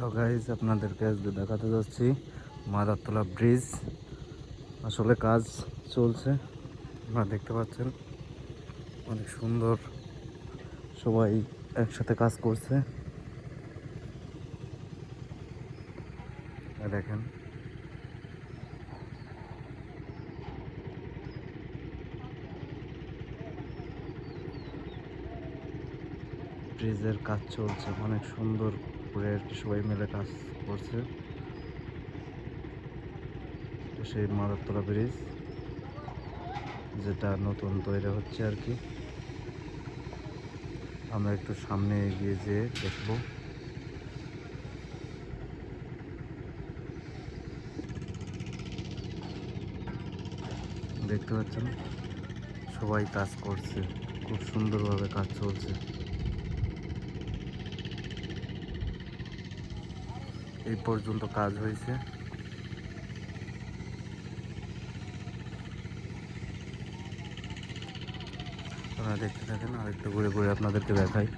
Hello guys, আপনাদেরকে আজকে দেখাতে যাচ্ছি মাদারতলা ব্রিজ। আসলে কাজ চলছে, আপনারা দেখতে পাচ্ছেন অনেক সুন্দর, সবাই একসাথে কাজ করছে। দেখেন ব্রিজের কাজ চলছে, অনেক সুন্দর করে আর কি সবাই মিলে কাজ করছে। সেই মাদারতলা ব্রিজ যেটা নতুন তৈরি হচ্ছে আর কি। আমরা একটু সামনে এগিয়ে যেয়ে দেখবো। দেখতে পাচ্ছেন সবাই কাজ করছে, খুব সুন্দরভাবে কাজ চলছে। এই পর্যন্ত কাজ হয়েছে। আপনারা দেখতে থাকেন, আর একটু ঘুরে ঘুরে আপনাদেরকে দেখাই।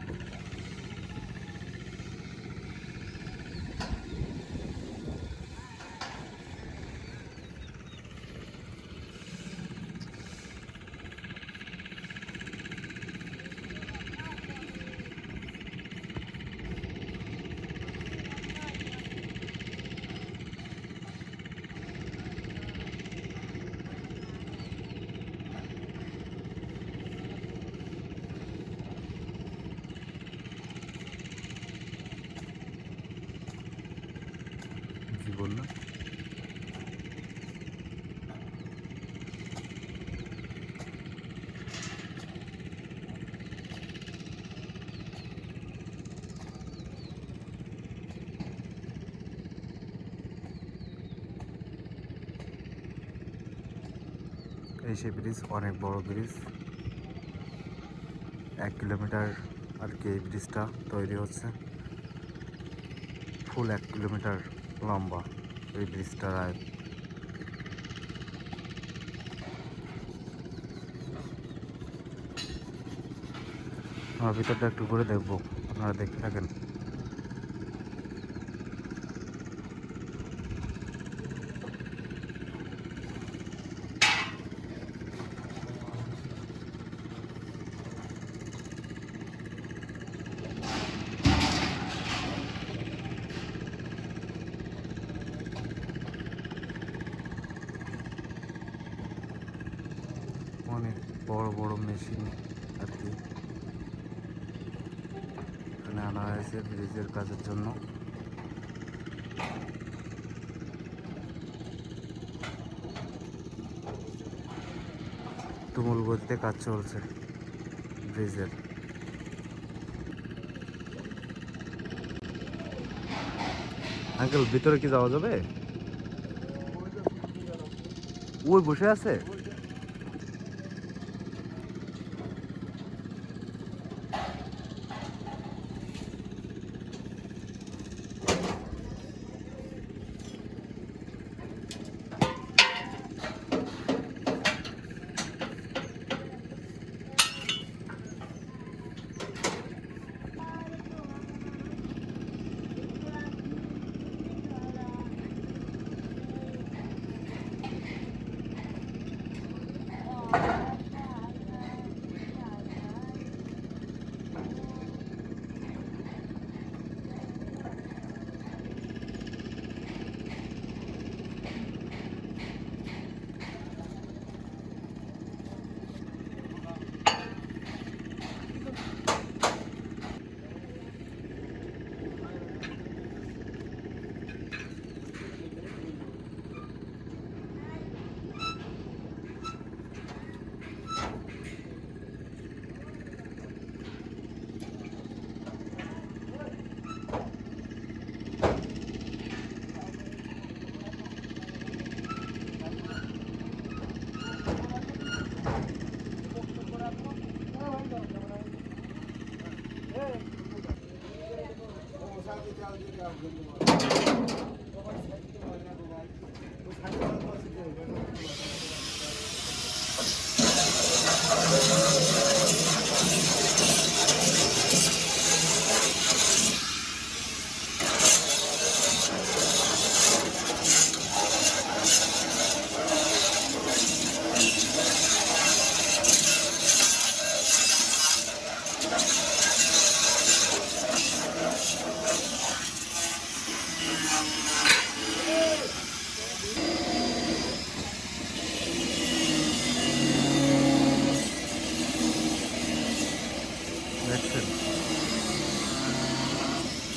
জীবন না এই সেই ব্রিজ, অনেক বড় ব্রিজ, 1 কিলোমিটার আর কি এই ব্রিজটা তৈরি হচ্ছে। ফুল 1 কিলোমিটার লম্বা এই ব্রিজটার আয়। আমার ভিতরটা একটু ঘুরে দেখবো, আপনারা দেখতে থাকেন। অনেক বড় বড় মেশিন আর কি এখানে আনা হয়েছে ব্রিজের কাজের জন্য। তুমুল গতিতে কাজ চলছে ব্রিজের। আঙ্কেল, ভিতরে কি যাওয়া যাবে? ওই বসে আছে।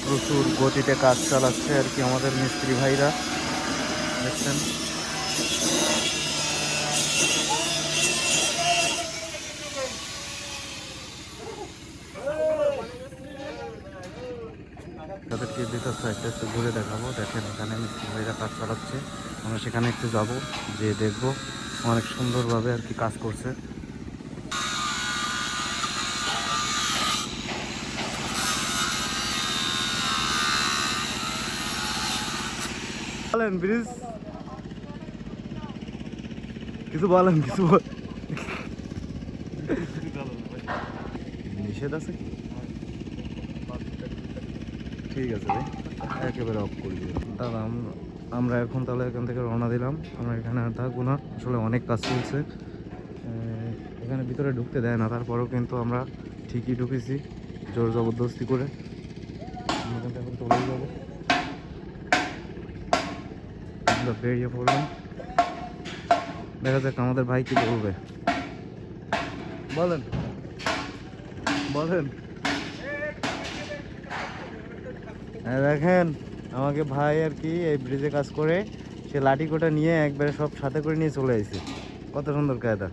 প্রচুর গতিতে কাজ চালাচ্ছে আর কি আমাদের মিস্ত্রি ভাইরা, দেখছেন। তাদেরকে ভিতর সাইডটা একটু ঘুরে দেখাবো। দেখেন এখানে মিস্ত্রি ভাইরা কাজ চালাচ্ছে, আমরা সেখানে একটু যাব, যে দেখবো অনেক সুন্দরভাবে আর কি কাজ করছে। বলেন ব্রিজ, কিছু বলেন, কিছু নিষেধ আছে কি? ঠিক আছে ভাই, একেবারে অফ করে দিলাম। দাদা আমরা এখন তাহলে এখান থেকে রওনা দিলাম। আমরা এখানে আর থাকবো না, আসলে অনেক কাজ চলছে। এখানে ভিতরে ঢুকতে দেয় না, তারপরেও কিন্তু আমরা ঠিকই ঢুকেছি জোর জবরদস্তি করে। আমরা কিন্তু এখন চলেই যাবো, আমরা বেরিয়ে পড়লাম। দেখা যাক আমাদের ভাই কি বলবে। বলেন বলেন। হ্যাঁ দেখেন আমাকে ভাই আর কি এই ব্রিজে কাজ করে, সে লাঠি কোটা নিয়ে একবারে সব সাথে করে নিয়ে চলে আসছে। কত সুন্দর কায়দা।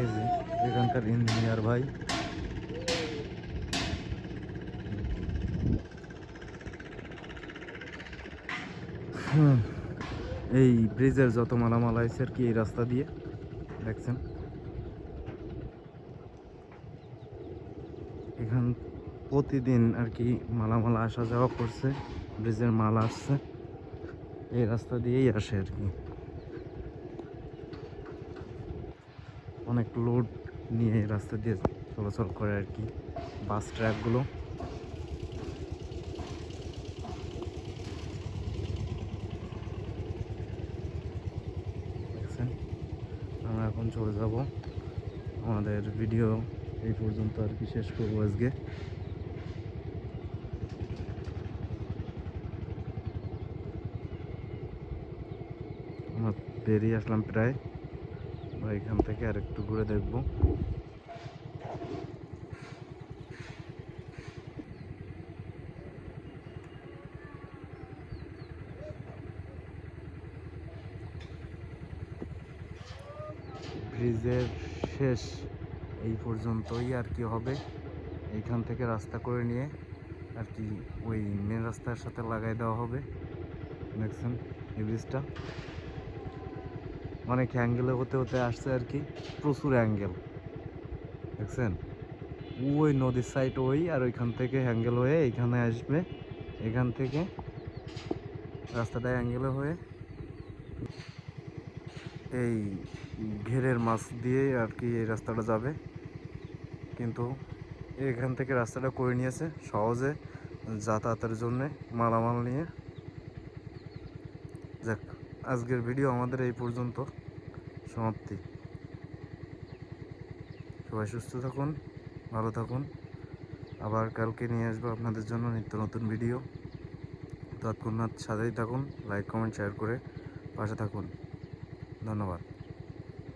এই যে এখানকার ইঞ্জিনিয়ার ভাই। এই ব্রিজের যত মালামাল আছে আর কি এই রাস্তা দিয়ে, দেখছেন। এখান প্রতিদিন আর কি মালামাল আসা যাওয়া করছে, ব্রিজের মাল আসছে এই রাস্তা দিয়েই আসে আর কি। অনেক লোড নিয়ে এই রাস্তা দিয়ে চলাচল করে আর কি বাস ট্রাকগুলো। দেখছেন, আমরা এখন চলে যাব। আমাদের ভিডিও এই পর্যন্ত আর কি শেষ করবো আজকে। আমরা বেরিয়ে আসলাম প্রায়, আমরা এখান থেকে আর একটু ঘুরে দেখব। ব্রিজের শেষ এই পর্যন্তই আর কি হবে। এইখান থেকে রাস্তা করে নিয়ে আর কি ওই মেন রাস্তার সাথে লাগাই দেওয়া হবে। দেখছেন এই ব্রিজটা অনেক অ্যাঙ্গেলে হতে হতে আসছে আর কি, প্রচুর অ্যাঙ্গেল। দেখছেন ওই নদীর সাইড ওই, আর ওইখান থেকে অ্যাঙ্গেল হয়ে এইখানে আসবে, এখান থেকে রাস্তাটা অ্যাঙ্গেলে হয়ে এই ঘেরের মাছ দিয়ে আর কি এই রাস্তাটা যাবে। কিন্তু এখান থেকে রাস্তাটা করে নিয়েছে সহজে যাতায়াতের জন্যে মালামাল নিয়ে। যাক, আজকের ভিডিও আমাদের এই পর্যন্ত সমাপ্তি। সবাই সুস্থ থাকুন, ভালো থাকুন। আবার কালকে নিয়ে আসবো আপনাদের জন্য নিত্য নতুন ভিডিও। তৎক্ষণাৎ সাথেই থাকুন, লাইক কমেন্ট শেয়ার করে পাশে থাকুন। ধন্যবাদ।